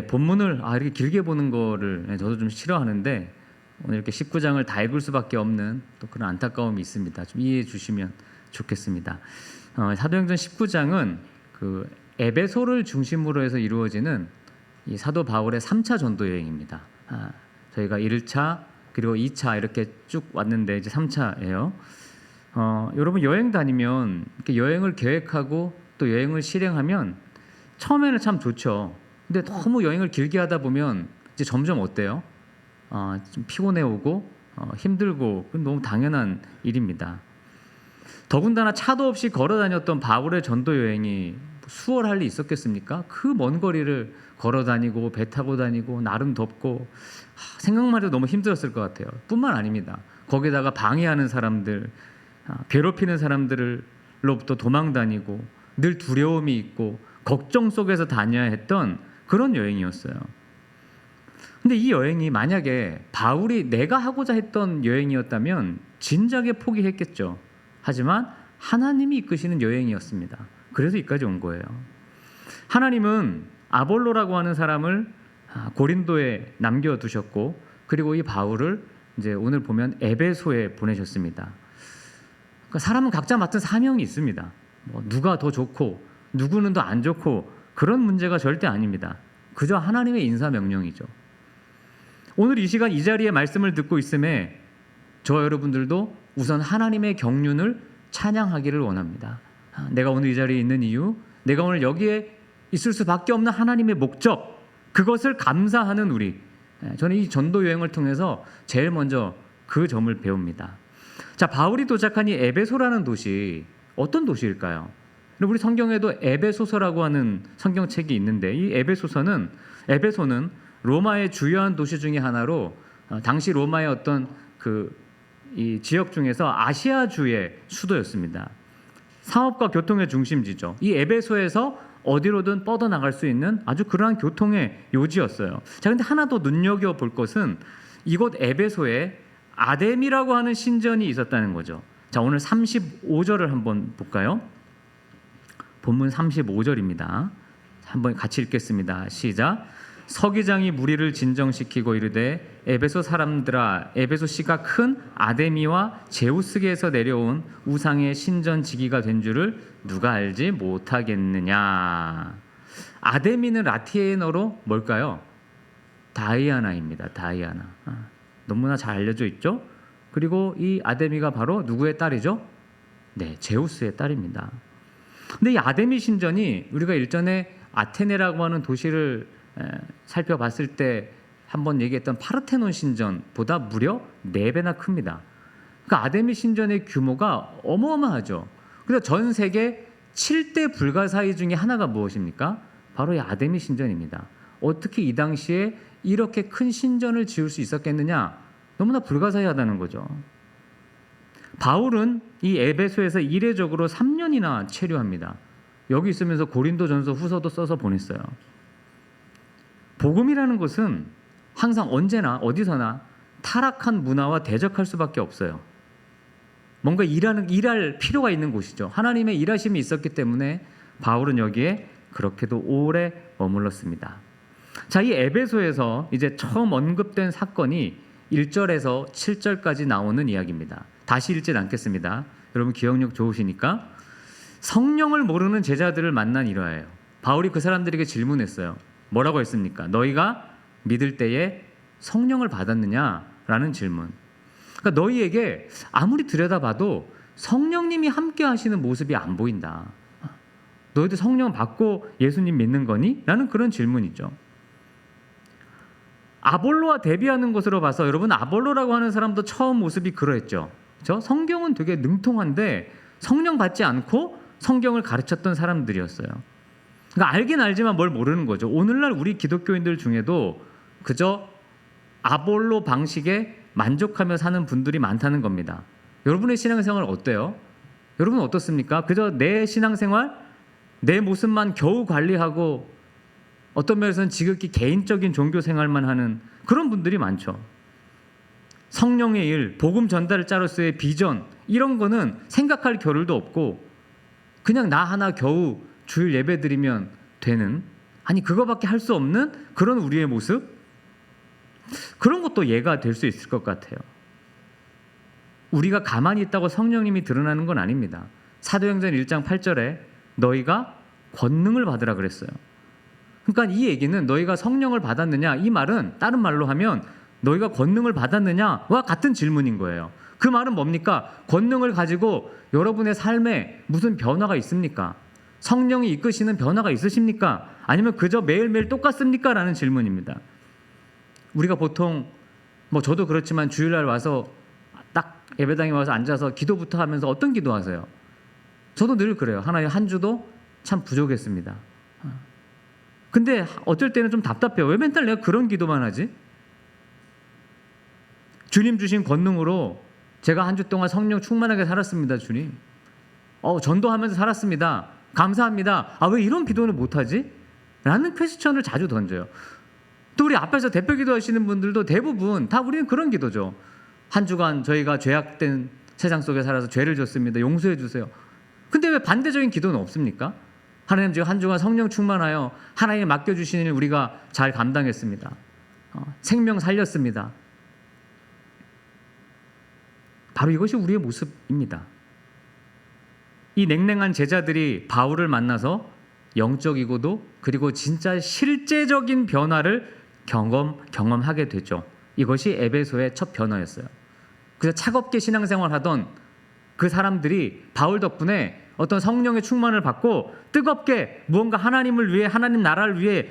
본문을 이렇게 길게 보는 거를 저도 좀 싫어하는데 오늘 이렇게 19장을 다 읽을 수밖에 없는 또 그런 안타까움이 있습니다. 좀 이해해 주시면 좋겠습니다. 사도행전 19장은 그 에베소를 중심으로 해서 이루어지는 이 사도 바울의 3차 전도 여행입니다. 저희가 1차 그리고 2차 이렇게 쭉 왔는데 이제 3차예요. 여러분 여행 다니면 이렇게 여행을 계획하고 또 여행을 실행하면 처음에는 참 좋죠. 근데 너무 여행을 길게 하다 보면 이제 점점 어때요? 좀 피곤해 오고 힘들고 그건 너무 당연한 일입니다. 더군다나 차도 없이 걸어 다녔던 바울의 전도 여행이 수월할 리 있었겠습니까? 그 먼 거리를 걸어 다니고 배 타고 다니고 나름 덥고 생각만 해도 너무 힘들었을 것 같아요. 뿐만 아닙니다. 거기다가 방해하는 사람들, 괴롭히는 사람들로부터 도망 다니고 늘 두려움이 있고 걱정 속에서 다녀야 했던 그런 여행이었어요. 근데 이 여행이 만약에 바울이 내가 하고자 했던 여행이었다면 진작에 포기했겠죠. 하지만 하나님이 이끄시는 여행이었습니다. 그래서 여기까지 온 거예요. 하나님은 아볼로라고 하는 사람을 고린도에 남겨두셨고 그리고 이 바울을 이제 오늘 보면 에베소에 보내셨습니다. 그러니까 사람은 각자 맡은 사명이 있습니다. 누가 더 좋고 누구는 더 안 좋고 그런 문제가 절대 아닙니다. 그저 하나님의 인사명령이죠. 오늘 이 시간 이 자리에 말씀을 듣고 있음에 저 여러분들도 우선 하나님의 경륜을 찬양하기를 원합니다. 내가 오늘 이 자리에 있는 이유, 내가 오늘 여기에 있을 수밖에 없는 하나님의 목적, 그것을 감사하는 우리. 저는 이 전도 여행을 통해서 제일 먼저 그 점을 배웁니다. 자, 바울이 도착한 이 에베소라는 도시, 어떤 도시일까요? 우리 성경에도 에베소서라고 하는 성경책이 있는데 이 에베소는 로마의 주요한 도시 중에 하나로 당시 로마의 어떤 이 지역 중에서 아시아주의 수도였습니다. 상업과 교통의 중심지죠. 이 에베소에서 어디로든 뻗어나갈 수 있는 아주 그러한 교통의 요지였어요. 자, 근데 하나 더 눈여겨볼 것은 이곳 에베소에 아데미라고 하는 신전이 있었다는 거죠. 자, 오늘 35절을 한번 볼까요? 본문 35절입니다. 한번 같이 읽겠습니다. 시작. 서기장이 무리를 진정시키고 이르되 에베소 사람들아, 에베소 씨가 큰 아데미와 제우스계에서 내려온 우상의 신전 지기가 된 줄을 누가 알지 못하겠느냐. 아데미는 라틴어로 뭘까요? 다이아나입니다. 다이아나. 너무나 잘 알려져 있죠. 그리고 이 아데미가 바로 누구의 딸이죠? 네, 제우스의 딸입니다. 근데 이 아데미 신전이 우리가 일전에 아테네라고 하는 도시를 살펴봤을 때 한번 얘기했던 파르테논 신전보다 무려 4배나 큽니다. 그러니까 아데미 신전의 규모가 어마어마하죠. 그래서 전 세계 7대 불가사의 중에 하나가 무엇입니까? 바로 이 아데미 신전입니다. 어떻게 이 당시에 이렇게 큰 신전을 지을 수 있었겠느냐? 너무나 불가사의하다는 거죠. 바울은 이 에베소에서 이례적으로 3년이나 체류합니다. 여기 있으면서 고린도전서 후서도 써서 보냈어요. 복음이라는 것은 항상 언제나 어디서나 타락한 문화와 대적할 수밖에 없어요. 뭔가 일할 필요가 있는 곳이죠. 하나님의 일하심이 있었기 때문에 바울은 여기에 그렇게도 오래 머물렀습니다. 자, 이 에베소에서 이제 처음 언급된 사건이 1절에서 7절까지 나오는 이야기입니다. 다시 읽진 않겠습니다. 여러분 기억력 좋으시니까. 성령을 모르는 제자들을 만난 일화예요. 바울이 그 사람들에게 질문했어요. 뭐라고 했습니까? 너희가 믿을 때에 성령을 받았느냐라는 질문. 그러니까 너희에게 아무리 들여다봐도 성령님이 함께 하시는 모습이 안 보인다. 너희도 성령 받고 예수님 믿는 거니? 라는 그런 질문이죠. 아볼로와 대비하는 것으로 봐서 여러분 아볼로라고 하는 사람도 처음 모습이 그러했죠. 그렇죠? 성경은 되게 능통한데 성령 받지 않고 성경을 가르쳤던 사람들이었어요. 그러니까 알긴 알지만 뭘 모르는 거죠. 오늘날 우리 기독교인들 중에도 그저 아볼로 방식에 만족하며 사는 분들이 많다는 겁니다. 여러분의 신앙생활 어때요? 여러분 어떻습니까? 그저 내 신앙생활, 내 모습만 겨우 관리하고 어떤 면에서는 지극히 개인적인 종교 생활만 하는 그런 분들이 많죠. 성령의 일, 복음 전달자로서의 비전 이런 거는 생각할 겨를도 없고 그냥 나 하나 겨우 주일 예배 드리면 되는 아니 그거밖에 할 수 없는 그런 우리의 모습, 그런 것도 예가 될 수 있을 것 같아요. 우리가 가만히 있다고 성령님이 드러나는 건 아닙니다. 사도행전 1장 8절에 너희가 권능을 받으라 그랬어요. 그러니까 이 얘기는 너희가 성령을 받았느냐, 이 말은 다른 말로 하면 너희가 권능을 받았느냐와 같은 질문인 거예요. 그 말은 뭡니까? 권능을 가지고 여러분의 삶에 무슨 변화가 있습니까? 성령이 이끄시는 변화가 있으십니까? 아니면 그저 매일매일 똑같습니까? 라는 질문입니다. 우리가 보통 저도 그렇지만 주일날 와서 딱 예배당에 와서 앉아서 기도부터 하면서 어떤 기도하세요? 저도 늘 그래요. 하나님, 한 주도 참 부족했습니다. 근데 어쩔 때는 좀 답답해요. 왜 맨날 내가 그런 기도만 하지? 주님 주신 권능으로 제가 한 주 동안 성령 충만하게 살았습니다. 주님, 전도하면서 살았습니다. 감사합니다. 왜 이런 기도는 못하지? 라는 퀘스천을 자주 던져요. 또 우리 앞에서 대표 기도하시는 분들도 대부분 다 우리는 그런 기도죠. 한 주간 저희가 죄악된 세상 속에 살아서 죄를 졌습니다. 용서해 주세요. 근데 왜 반대적인 기도는 없습니까? 하나님, 제가 한 주간 성령 충만하여 하나님이 맡겨주신 일 우리가 잘 감당했습니다. 생명 살렸습니다. 바로 이것이 우리의 모습입니다. 이 냉랭한 제자들이 바울을 만나서 영적이고도 그리고 진짜 실제적인 변화를 경험하게 되죠. 이것이 에베소의 첫 변화였어요. 그래서 차갑게 신앙생활하던 그 사람들이 바울 덕분에 어떤 성령의 충만을 받고 뜨겁게 무언가 하나님을 위해, 하나님 나라를 위해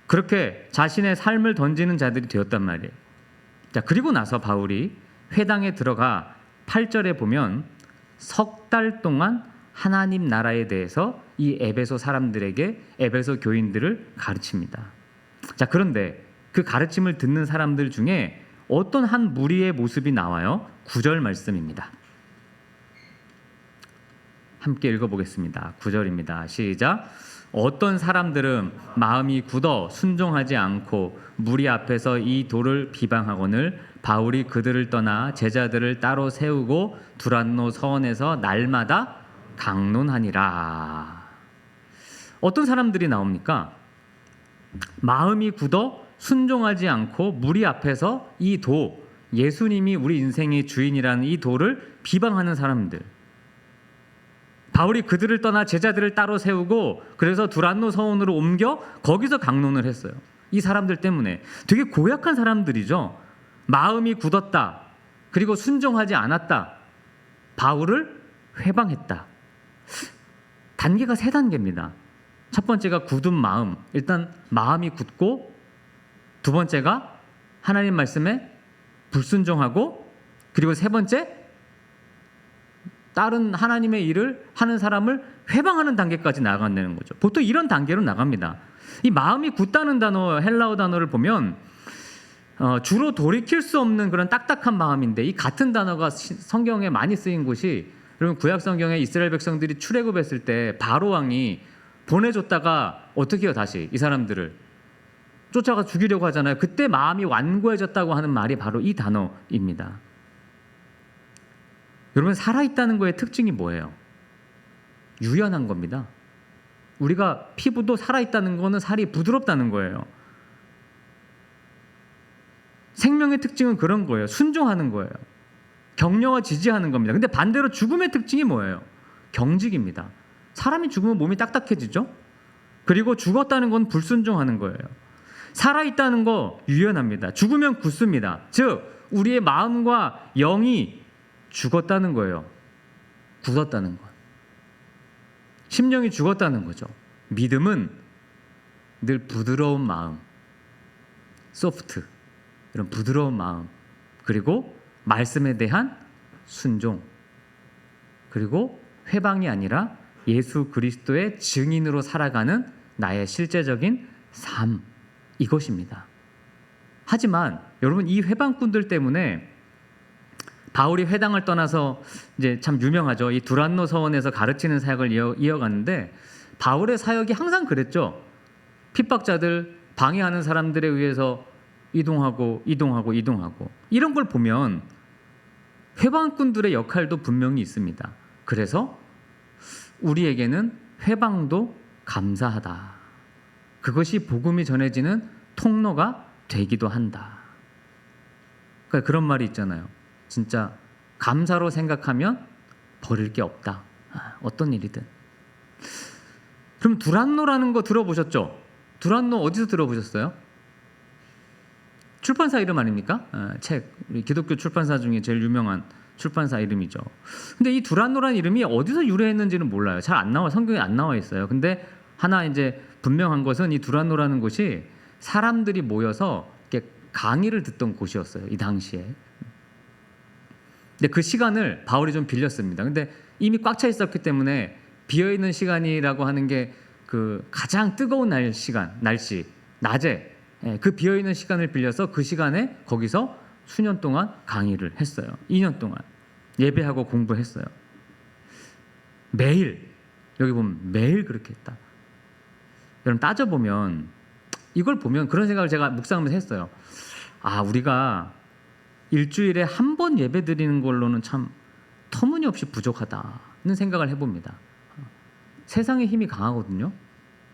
그렇게 자신의 삶을 던지는 자들이 되었단 말이에요. 자, 그리고 나서 바울이 회당에 들어가 8절에 보면 석 달 동안 하나님 나라에 대해서 이 에베소 사람들에게, 에베소 교인들을 가르칩니다. 자, 그런데 그 가르침을 듣는 사람들 중에 어떤 한 무리의 모습이 나와요. 9절 말씀입니다. 함께 읽어보겠습니다. 9절입니다. 시작. 어떤 사람들은 마음이 굳어 순종하지 않고 무리 앞에서 이 도를 비방하거늘 바울이 그들을 떠나 제자들을 따로 세우고 두란노 서원에서 날마다 강론하니라. 어떤 사람들이 나옵니까? 마음이 굳어 순종하지 않고 무리 앞에서 이 도, 예수님이 우리 인생의 주인이라는 이 도를 비방하는 사람들. 바울이 그들을 떠나 제자들을 따로 세우고 그래서 두란노 서원으로 옮겨 거기서 강론을 했어요. 이 사람들 때문에. 되게 고약한 사람들이죠. 마음이 굳었다. 그리고 순종하지 않았다. 바울을 회방했다. 단계가 3단계입니다. 첫 번째가 굳은 마음. 일단 마음이 굳고, 두 번째가 하나님 말씀에 불순종하고, 그리고 세 번째 다른 하나님의 일을 하는 사람을 회방하는 단계까지 나아간다는 거죠. 보통 이런 단계로 나갑니다. 이 마음이 굳다는 단어, 헬라어 단어를 보면 주로 돌이킬 수 없는 그런 딱딱한 마음인데, 이 같은 단어가 성경에 많이 쓰인 곳이, 여러분 구약 성경에 이스라엘 백성들이 출애굽했을 때 바로 왕이 보내줬다가 어떻게 해요? 다시 이 사람들을 쫓아가 죽이려고 하잖아요. 그때 마음이 완고해졌다고 하는 말이 바로 이 단어입니다. 여러분, 살아있다는 거의 특징이 뭐예요? 유연한 겁니다. 우리가 피부도 살아있다는 거는 살이 부드럽다는 거예요. 생명의 특징은 그런 거예요. 순종하는 거예요. 격려와 지지하는 겁니다. 근데 반대로 죽음의 특징이 뭐예요? 경직입니다. 사람이 죽으면 몸이 딱딱해지죠? 그리고 죽었다는 건 불순종하는 거예요. 살아있다는 거 유연합니다. 죽으면 굳습니다. 즉 우리의 마음과 영이 죽었다는 거예요. 굳었다는 것. 심령이 죽었다는 거죠. 믿음은 늘 부드러운 마음, 소프트, 이런 부드러운 마음, 그리고 말씀에 대한 순종, 그리고 회방이 아니라 예수 그리스도의 증인으로 살아가는 나의 실제적인 삶, 이것입니다. 하지만 여러분, 이 회방꾼들 때문에 바울이 회당을 떠나서 이제 참 유명하죠. 이 두란노 서원에서 가르치는 사역을 이어갔는데, 바울의 사역이 항상 그랬죠. 핍박자들, 방해하는 사람들에 의해서 이동하고 이런 걸 보면 회방꾼들의 역할도 분명히 있습니다. 그래서 우리에게는 회방도 감사하다. 그것이 복음이 전해지는 통로가 되기도 한다. 그러니까 그런 말이 있잖아요. 진짜 감사로 생각하면 버릴 게 없다. 어떤 일이든. 그럼 두란노라는 거 들어보셨죠? 두란노 어디서 들어보셨어요? 출판사 이름 아닙니까? 책, 우리 기독교 출판사 중에 제일 유명한 출판사 이름이죠. 근데 이 두란노라는 이름이 어디서 유래했는지는 몰라요. 잘 안 나와, 성경에 안 나와 있어요. 근데 하나 이제 분명한 것은 이 두란노라는 곳이 사람들이 모여서 이렇게 강의를 듣던 곳이었어요. 이 당시에. 근데 그 시간을 바울이 좀 빌렸습니다. 근데 이미 꽉 차 있었기 때문에 비어 있는 시간이라고 하는 게 그 가장 뜨거운 날씨, 낮에 그 비어 있는 시간을 빌려서 그 시간에 거기서 수년 동안 강의를 했어요. 2년 동안 예배하고 공부했어요. 매일, 여기 보면 매일 그렇게 했다. 여러분 따져보면 이걸 보면 그런 생각을 제가 묵상하면서 했어요. 우리가 일주일에 한 번 예배 드리는 걸로는 참 터무니없이 부족하다는 생각을 해봅니다. 세상의 힘이 강하거든요.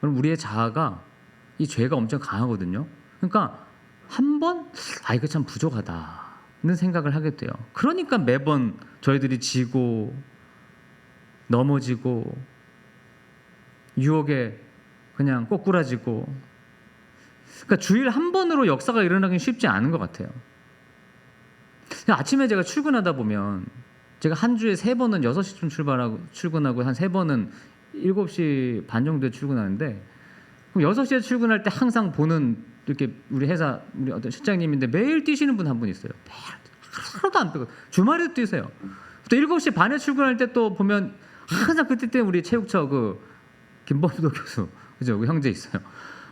그럼 우리의 자아가, 이 죄가 엄청 강하거든요. 그러니까 한 번, 이거 참 부족하다는 생각을 하게 돼요. 그러니까 매번 저희들이 지고 넘어지고 유혹에 그냥 꼬꾸라지고, 그러니까 주일 한 번으로 역사가 일어나긴 쉽지 않은 것 같아요. 아침에 제가 출근하다 보면 제가 한 주에 3번은 6시쯤 출근하고 한 3번은 7시 반 정도에 출근하는데, 그럼 6시에 출근할 때 항상 보는 이렇게 우리 회사 우리 어떤 실장님인데 매일 뛰시는 분 한 분 있어요. 매일 하루도 안 빼고 주말에도 뛰세요. 또 7시 반에 출근할 때 또 보면 항상 그때 때문에 우리 체육처 그 김범도 교수, 그죠? 그 형제 있어요.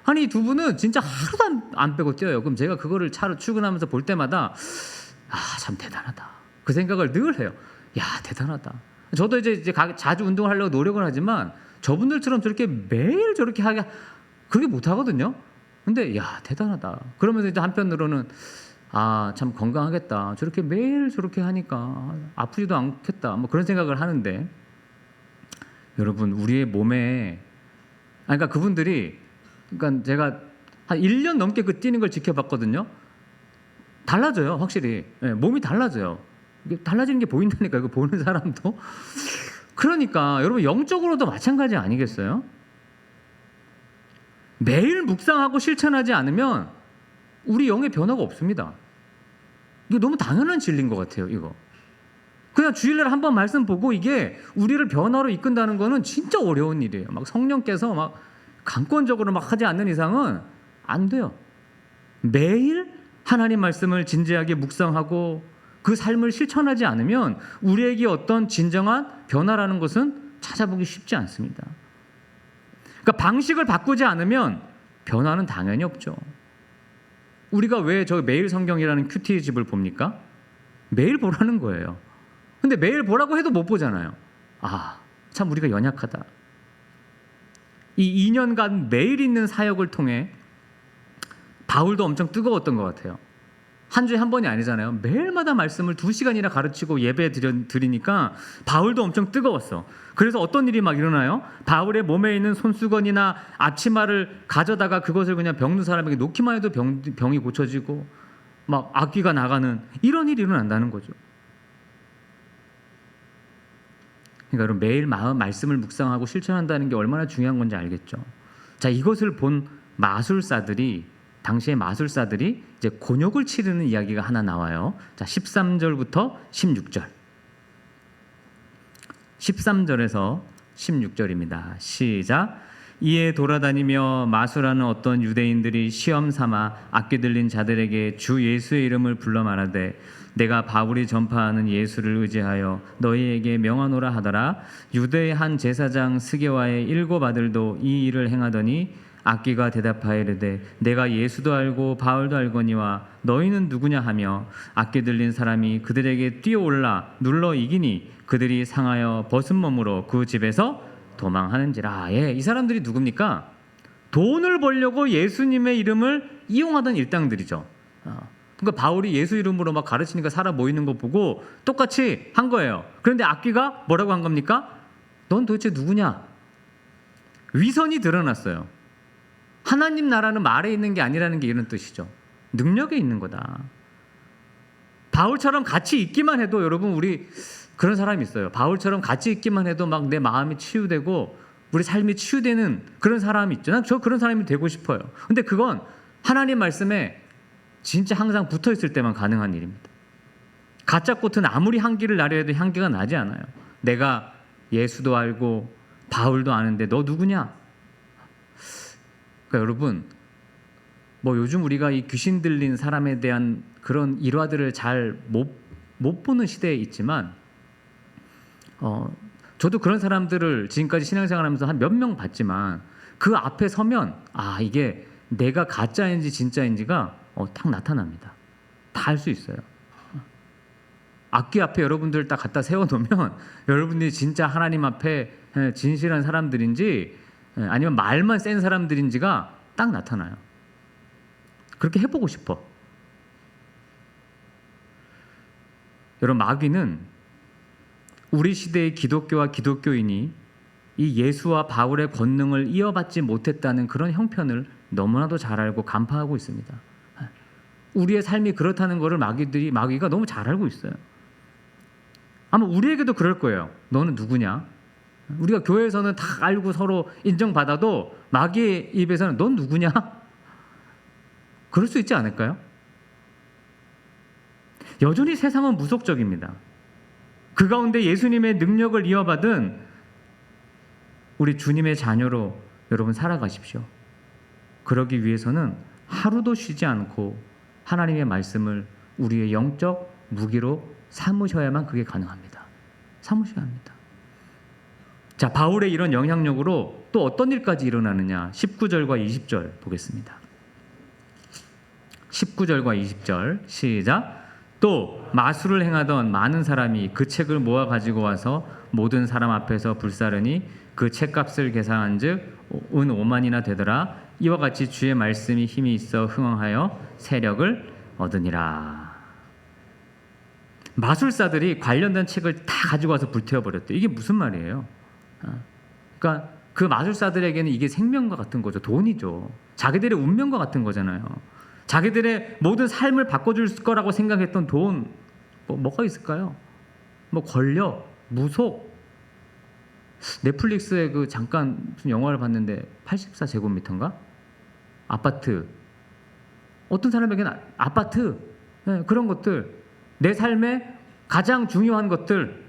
아니 이 두 분은 진짜 하루도 안 빼고 뛰어요. 그럼 제가 그거를 차로 출근하면서 볼 때마다 참 대단하다. 그 생각을 늘 해요. 야, 대단하다. 저도 이제 자주 운동을 하려고 노력을 하지만 저분들처럼 저렇게 매일 저렇게 그렇게 못 하거든요. 근데 야, 대단하다. 그러면서 이제 한편으로는 참 건강하겠다. 저렇게 매일 저렇게 하니까 아프지도 않겠다. 뭐 그런 생각을 하는데, 여러분 우리의 몸에 그러니까 그분들이, 그러니까 제가 한 1년 넘게 그 뛰는 걸 지켜봤거든요. 달라져요, 확실히. 몸이 달라져요. 이게 달라지는 게 보인다니까, 이거 보는 사람도. 그러니까 여러분 영적으로도 마찬가지 아니겠어요? 매일 묵상하고 실천하지 않으면 우리 영의 변화가 없습니다. 이게 너무 당연한 진리인 것 같아요, 이거. 그냥 주일날 한번 말씀 보고 이게 우리를 변화로 이끈다는 거는 진짜 어려운 일이에요. 막 성령께서 막 강권적으로 막 하지 않는 이상은 안 돼요. 매일 하나님 말씀을 진지하게 묵상하고 그 삶을 실천하지 않으면 우리에게 어떤 진정한 변화라는 것은 찾아보기 쉽지 않습니다. 그러니까 방식을 바꾸지 않으면 변화는 당연히 없죠. 우리가 왜 저 매일 성경이라는 큐티집을 봅니까? 매일 보라는 거예요. 근데 매일 보라고 해도 못 보잖아요. 참 우리가 연약하다. 이 2년간 매일 있는 사역을 통해 바울도 엄청 뜨거웠던 것 같아요. 한 주에 한 번이 아니잖아요. 매일마다 말씀을 2시간이나 가르치고 예배 드리니까 바울도 엄청 뜨거웠어. 그래서 어떤 일이 막 일어나요? 바울의 몸에 있는 손수건이나 앞치마를 가져다가 그것을 그냥 병든 사람에게 놓기만 해도 병이 고쳐지고 막 악귀가 나가는 이런 일이 일어난다는 거죠. 그러니까 여러분 매일 말씀을 묵상하고 실천한다는 게 얼마나 중요한 건지 알겠죠. 자, 이것을 본 당시의 마술사들이 이제 곤욕을 치르는 이야기가 하나 나와요. 자, 13절부터 16절. 13절에서 16절입니다. 시작. 이에 돌아다니며 마술하는 어떤 유대인들이 시험 삼아 악귀 들린 자들에게 주 예수의 이름을 불러 말하되 내가 바울이 전파하는 예수를 의지하여 너희에게 명하노라 하더라. 유대의 한 제사장 스게와의 7 아들도 이 일을 행하더니 악귀가 대답하여 이르되 내가 예수도 알고 바울도 알거니와 너희는 누구냐 하며 악귀 들린 사람이 그들에게 뛰어올라 눌러 이기니 그들이 상하여 벗은 몸으로 그 집에서 도망하는지라. 이 사람들이 누굽니까? 돈을 벌려고 예수님의 이름을 이용하던 일당들이죠. 그러니까 바울이 예수 이름으로 막 가르치니까 사람 모이는 거 보고 똑같이 한 거예요. 그런데 악귀가 뭐라고 한 겁니까? 넌 도대체 누구냐? 위선이 드러났어요. 하나님 나라는 말에 있는 게 아니라는 게 이런 뜻이죠. 능력에 있는 거다. 바울처럼 같이 있기만 해도 여러분 우리 그런 사람이 있어요. 바울처럼 같이 있기만 해도 막 내 마음이 치유되고 우리 삶이 치유되는 그런 사람이 있죠. 난 저 그런 사람이 되고 싶어요. 근데 그건 하나님 말씀에 진짜 항상 붙어 있을 때만 가능한 일입니다. 가짜 꽃은 아무리 향기를 나려 해도 향기가 나지 않아요. 내가 예수도 알고 바울도 아는데 너 누구냐? 그러니까 여러분 뭐 요즘 우리가 이 귀신 들린 사람에 대한 그런 일화들을 잘 못 보는 시대에 있지만 저도 그런 사람들을 지금까지 신앙생활하면서 한 몇 명 봤지만 그 앞에 서면 아 이게 내가 가짜인지 진짜인지가 딱 나타납니다. 다 알 수 있어요. 악기 앞에 여러분들 딱 갖다 세워놓으면 여러분들이 진짜 하나님 앞에 진실한 사람들인지 아니면 말만 센 사람들인지가 딱 나타나요. 그렇게 해보고 싶어. 여러분 마귀는 우리 시대의 기독교와 기독교인이 이 예수와 바울의 권능을 이어받지 못했다는 그런 형편을 너무나도 잘 알고 간파하고 있습니다. 우리의 삶이 그렇다는 것을 마귀가 너무 잘 알고 있어요. 아마 우리에게도 그럴 거예요. 너는 누구냐? 우리가 교회에서는 다 알고 서로 인정받아도 마귀의 입에서는 넌 누구냐? 그럴 수 있지 않을까요? 여전히 세상은 무속적입니다. 그 가운데 예수님의 능력을 이어받은 우리 주님의 자녀로 여러분 살아가십시오. 그러기 위해서는 하루도 쉬지 않고 하나님의 말씀을 우리의 영적 무기로 삼으셔야만 그게 가능합니다. 삼으셔야 합니다. 자, 바울의 이런 영향력으로 또 어떤 일까지 일어나느냐? 19절과 20절 보겠습니다. 19절과 20절 시작. 또 마술을 행하던 많은 사람이 그 책을 모아 가지고 와서 모든 사람 앞에서 불사르니 그 책값을 계산한즉 은 5만이나 되더라. 이와 같이 주의 말씀이 힘이 있어 흥황하여 세력을 얻으니라. 마술사들이 관련된 책을 다 가지고 와서 불태워버렸대요. 이게 무슨 말이에요? 그러니까 그 마술사들에게는 이게 생명과 같은 거죠. 돈이죠. 자기들의 운명과 같은 거잖아요. 자기들의 모든 삶을 바꿔줄 거라고 생각했던 돈 뭐가 있을까요? 뭐 권력, 무속. 넷플릭스에 그 잠깐 무슨 영화를 봤는데 84제곱미터인가? 아파트. 어떤 사람에게는 아파트. 네, 그런 것들. 내 삶에 가장 중요한 것들.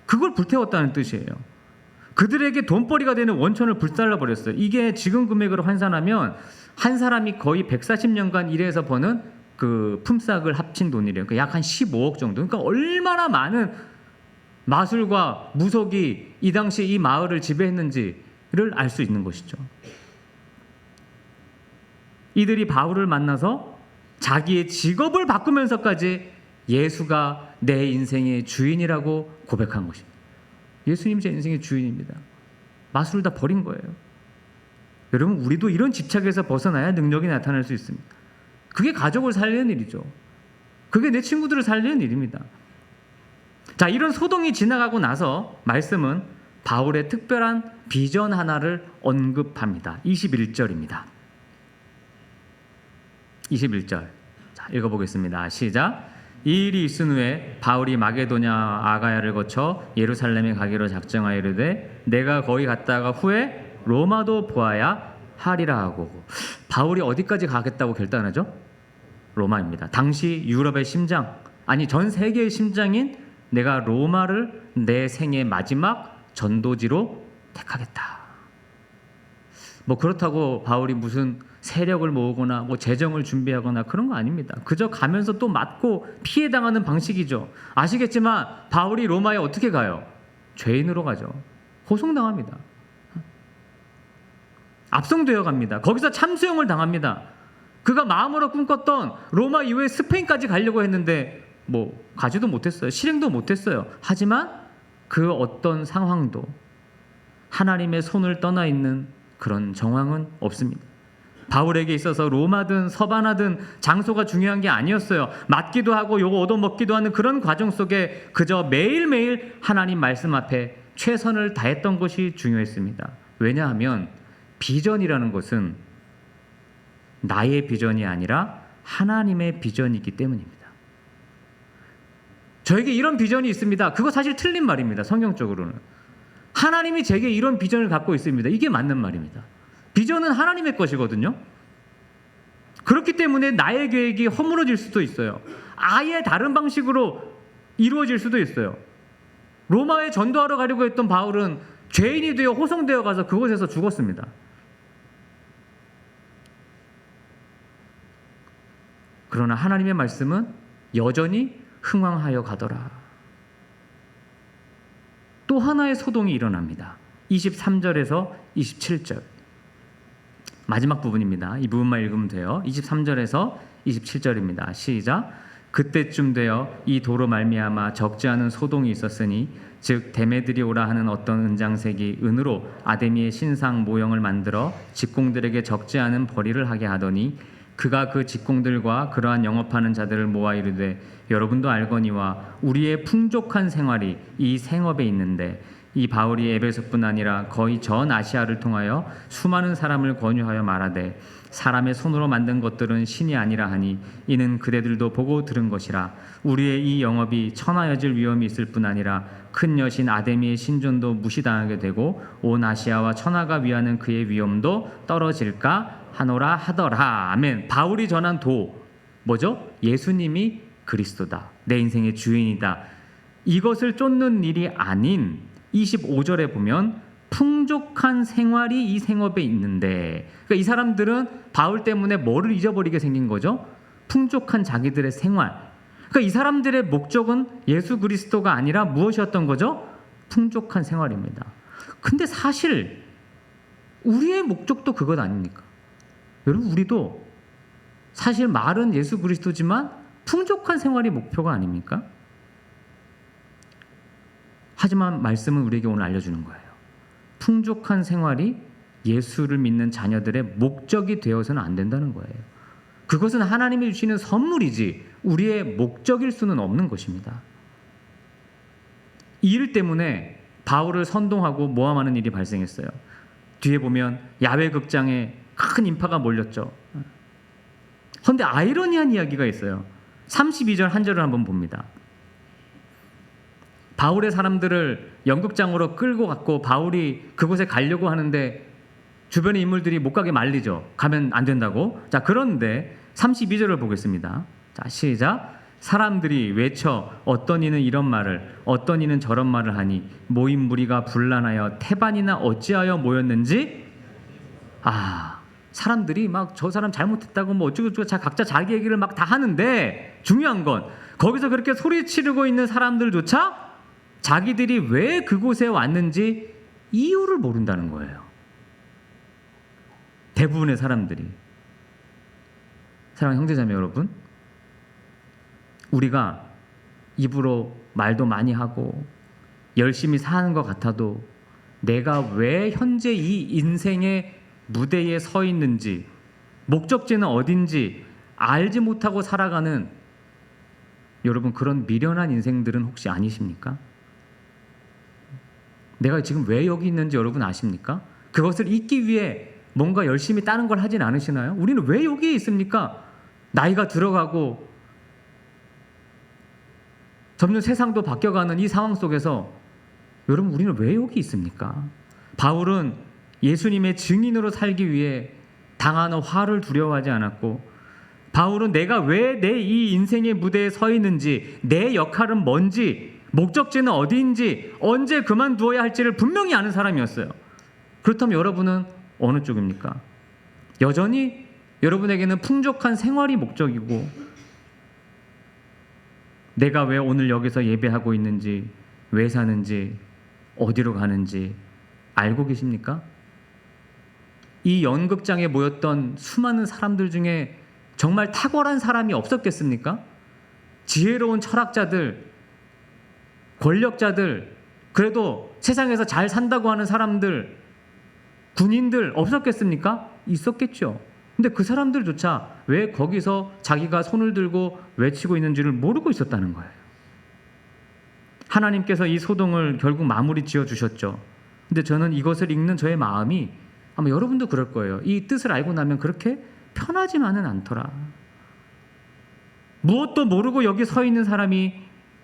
그걸 불태웠다는 뜻이에요. 그들에게 돈벌이가 되는 원천을 불살라버렸어요. 이게 지금 금액으로 환산하면 한 사람이 거의 140년간 일해서 버는 그 품삯을 합친 돈이래요. 그러니까 약 한 15억 정도. 그러니까 얼마나 많은 마술과 무속이 이 당시 이 마을을 지배했는지를 알 수 있는 것이죠. 이들이 바울을 만나서 자기의 직업을 바꾸면서까지 예수가 내 인생의 주인이라고 고백한 것입니다. 예수님 제 인생의 주인입니다. 마술을 다 버린 거예요. 여러분 우리도 이런 집착에서 벗어나야 능력이 나타날 수 있습니다. 그게 가족을 살리는 일이죠. 그게 내 친구들을 살리는 일입니다. 자, 이런 소동이 지나가고 나서 말씀은 바울의 특별한 비전 하나를 언급합니다. 21절입니다. 21절. 자, 읽어보겠습니다. 시작. 이 일이 있은 후에 바울이 마게도냐 아가야를 거쳐 예루살렘에 가기로 작정하여 이르되 내가 거기 갔다가 후에 로마도 보아야 하리라 하고. 바울이 어디까지 가겠다고 결단하죠? 로마입니다. 당시 유럽의 심장, 아니 전 세계의 심장인 내가 로마를 내 생의 마지막 전도지로 택하겠다. 뭐 그렇다고 바울이 무슨 세력을 모으거나 뭐 재정을 준비하거나 그런 거 아닙니다. 그저 가면서 또 맞고 피해 당하는 방식이죠. 아시겠지만 바울이 로마에 어떻게 가요? 죄인으로 가죠. 호송당합니다. 압송되어 갑니다. 거기서 참수형을 당합니다. 그가 마음으로 꿈꿨던 로마 이후에 스페인까지 가려고 했는데 뭐 가지도 못했어요. 실행도 못했어요. 하지만 그 어떤 상황도 하나님의 손을 떠나 있는 그런 정황은 없습니다. 바울에게 있어서 로마든 서바나든 장소가 중요한 게 아니었어요. 맞기도 하고 요거 얻어먹기도 하는 그런 과정 속에 그저 매일매일 하나님 말씀 앞에 최선을 다했던 것이 중요했습니다. 왜냐하면 비전이라는 것은 나의 비전이 아니라 하나님의 비전이기 때문입니다. 저에게 이런 비전이 있습니다. 그거 사실 틀린 말입니다. 성경적으로는. 하나님이 제게 이런 비전을 갖고 있습니다. 이게 맞는 말입니다. 비전은 하나님의 것이거든요. 그렇기 때문에 나의 계획이 허물어질 수도 있어요. 아예 다른 방식으로 이루어질 수도 있어요. 로마에 전도하러 가려고 했던 바울은 죄인이 되어 호송되어 가서 그곳에서 죽었습니다. 그러나 하나님의 말씀은 여전히 흥왕하여 가더라. 또 하나의 소동이 일어납니다. 23절에서 27절. 마지막 부분입니다. 이 부분만 읽으면 돼요. 23절에서 27절입니다. 시작. 그때쯤 되어 이 도로 말미암아 적지 않은 소동이 있었으니 즉 데메드리오라 하는 어떤 은장색이 은으로 아데미의 신상 모형을 만들어 직공들에게 적지 않은 벌이를 하게 하더니 그가 그 직공들과 그러한 영업하는 자들을 모아 이르되 여러분도 알거니와 우리의 풍족한 생활이 이 생업에 있는데 이 바울이 에베소뿐 아니라 거의 전 아시아를 통하여 수많은 사람을 권유하여 말하되 사람의 손으로 만든 것들은 신이 아니라 하니 이는 그대들도 보고 들은 것이라. 우리의 이 영업이 천하여질 위험이 있을 뿐 아니라 큰 여신 아데미의 신존도 무시당하게 되고 온 아시아와 천하가 위하는 그의 위엄도 떨어질까 하노라 하더라. 아멘. 바울이 전한 도 뭐죠? 예수님이 그리스도다. 내 인생의 주인이다. 이것을 쫓는 일이 아닌 25절에 보면 풍족한 생활이 이 생업에 있는데, 그러니까 이 사람들은 바울 때문에 뭐를 잊어버리게 생긴 거죠? 풍족한 자기들의 생활. 그러니까 이 사람들의 목적은 예수 그리스도가 아니라 무엇이었던 거죠? 풍족한 생활입니다. 근데 사실 우리의 목적도 그것 아닙니까? 여러분, 우리도 사실 말은 예수 그리스도지만 풍족한 생활이 목표가 아닙니까? 하지만 말씀은 우리에게 오늘 알려주는 거예요. 풍족한 생활이 예수를 믿는 자녀들의 목적이 되어서는 안 된다는 거예요. 그것은 하나님이 주시는 선물이지 우리의 목적일 수는 없는 것입니다. 이 일 때문에 바울을 선동하고 모함하는 일이 발생했어요. 뒤에 보면 야외 극장에 큰 인파가 몰렸죠. 그런데 아이러니한 이야기가 있어요. 32절 한 절을 한번 봅니다. 바울의 사람들을 연극장으로 끌고 갔고 바울이 그곳에 가려고 하는데 주변의 인물들이 못 가게 말리죠. 가면 안 된다고. 자, 그런데 32절을 보겠습니다. 자, 시작. 사람들이 외쳐 어떤 이는 이런 말을 어떤 이는 저런 말을 하니 모인 무리가 분란하여 태반이나 어찌하여 모였는지 사람들이 막 저 사람 잘못했다고 뭐 어쩌고저쩌고 각자 자기 얘기를 막 다 하는데 중요한 건 거기서 그렇게 소리 치르고 있는 사람들조차 자기들이 왜 그곳에 왔는지 이유를 모른다는 거예요. 대부분의 사람들이. 사랑하는 형제자매 여러분, 우리가 입으로 말도 많이 하고 열심히 사는 것 같아도 내가 왜 현재 이 인생의 무대에 서 있는지, 목적지는 어딘지 알지 못하고 살아가는 여러분, 그런 미련한 인생들은 혹시 아니십니까? 내가 지금 왜 여기 있는지 여러분 아십니까? 그것을 잊기 위해 뭔가 열심히 다른 걸 하진 않으시나요? 우리는 왜 여기에 있습니까? 나이가 들어가고 점점 세상도 바뀌어가는 이 상황 속에서 여러분, 우리는 왜 여기 있습니까? 바울은 예수님의 증인으로 살기 위해 당하는 화를 두려워하지 않았고, 바울은 내가 왜 내 이 인생의 무대에 서 있는지, 내 역할은 뭔지, 목적지는 어디인지, 언제 그만두어야 할지를 분명히 아는 사람이었어요. 그렇다면 여러분은 어느 쪽입니까? 여전히 여러분에게는 풍족한 생활이 목적이고 내가 왜 오늘 여기서 예배하고 있는지, 왜 사는지, 어디로 가는지 알고 계십니까? 이 연극장에 모였던 수많은 사람들 중에 정말 탁월한 사람이 없었겠습니까? 지혜로운 철학자들, 권력자들, 그래도 세상에서 잘 산다고 하는 사람들, 군인들 없었겠습니까? 있었겠죠. 근데 그 사람들조차 왜 거기서 자기가 손을 들고 외치고 있는지를 모르고 있었다는 거예요. 하나님께서 이 소동을 결국 마무리 지어 주셨죠. 근데 저는 이것을 읽는 저의 마음이 아마 여러분도 그럴 거예요. 이 뜻을 알고 나면 그렇게 편하지만은 않더라. 무엇도 모르고 여기 서 있는 사람이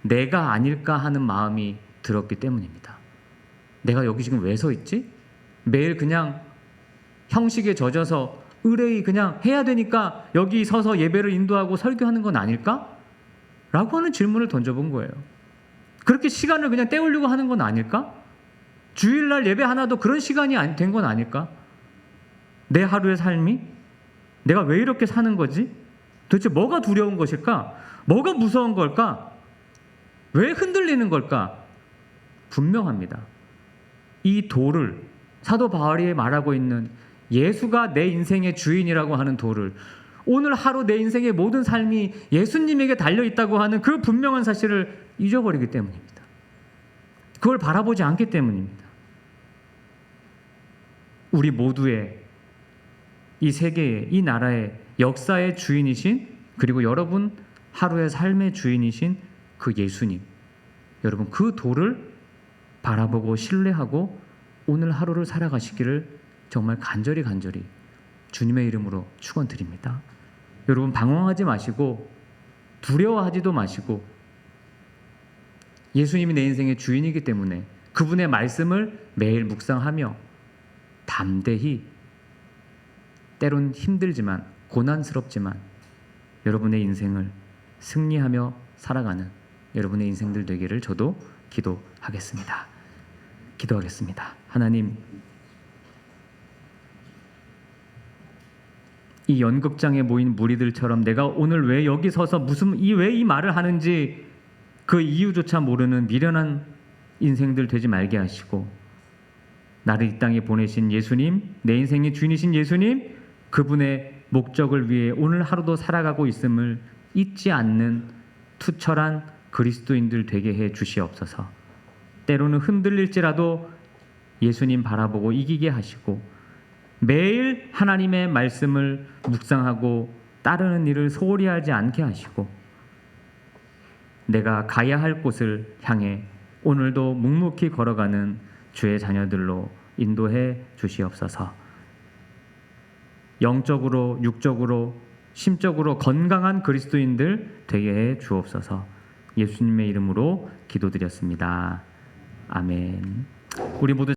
내가 아닐까 하는 마음이 들었기 때문입니다. 내가 여기 지금 왜 서 있지? 매일 그냥 형식에 젖어서 의뢰이 그냥 해야 되니까 여기 서서 예배를 인도하고 설교하는 건 아닐까? 라고 하는 질문을 던져본 거예요. 그렇게 시간을 그냥 때우려고 하는 건 아닐까? 주일날 예배 하나도 그런 시간이 된 건 아닐까? 내 하루의 삶이? 내가 왜 이렇게 사는 거지? 도대체 뭐가 두려운 것일까? 뭐가 무서운 걸까? 왜 흔들리는 걸까? 분명합니다. 이 도를 사도 바울이 말하고 있는 예수가 내 인생의 주인이라고 하는 도를 오늘 하루 내 인생의 모든 삶이 예수님에게 달려있다고 하는 그 분명한 사실을 잊어버리기 때문입니다. 그걸 바라보지 않기 때문입니다. 우리 모두의 이 세계의 이 나라의 역사의 주인이신 그리고 여러분 하루의 삶의 주인이신 그 예수님, 여러분 그 도를 바라보고 신뢰하고 오늘 하루를 살아가시기를 정말 간절히 주님의 이름으로 축원드립니다. 여러분 방황하지 마시고 두려워하지도 마시고 예수님이 내 인생의 주인이기 때문에 그분의 말씀을 매일 묵상하며 담대히 때론 힘들지만 고난스럽지만 여러분의 인생을 승리하며 살아가는 여러분의 인생들 되기를 저도 기도하겠습니다. 하나님, 이 연극장에 모인 무리들처럼 내가 오늘 왜 여기 서서 왜 이 말을 하는지 그 이유조차 모르는 미련한 인생들 되지 말게 하시고 나를 이 땅에 보내신 예수님, 내 인생의 주인이신 예수님, 그분의 목적을 위해 오늘 하루도 살아가고 있음을 잊지 않는 투철한 그리스도인들 되게 해 주시옵소서. 때로는 흔들릴지라도 예수님 바라보고 이기게 하시고 매일 하나님의 말씀을 묵상하고 따르는 일을 소홀히 하지 않게 하시고 내가 가야 할 곳을 향해 오늘도 묵묵히 걸어가는 주의 자녀들로 인도해 주시옵소서. 영적으로, 육적으로, 심적으로 건강한 그리스도인들 되게 해 주옵소서. 예수님의 이름으로 기도드렸습니다. 아멘. 우리 모두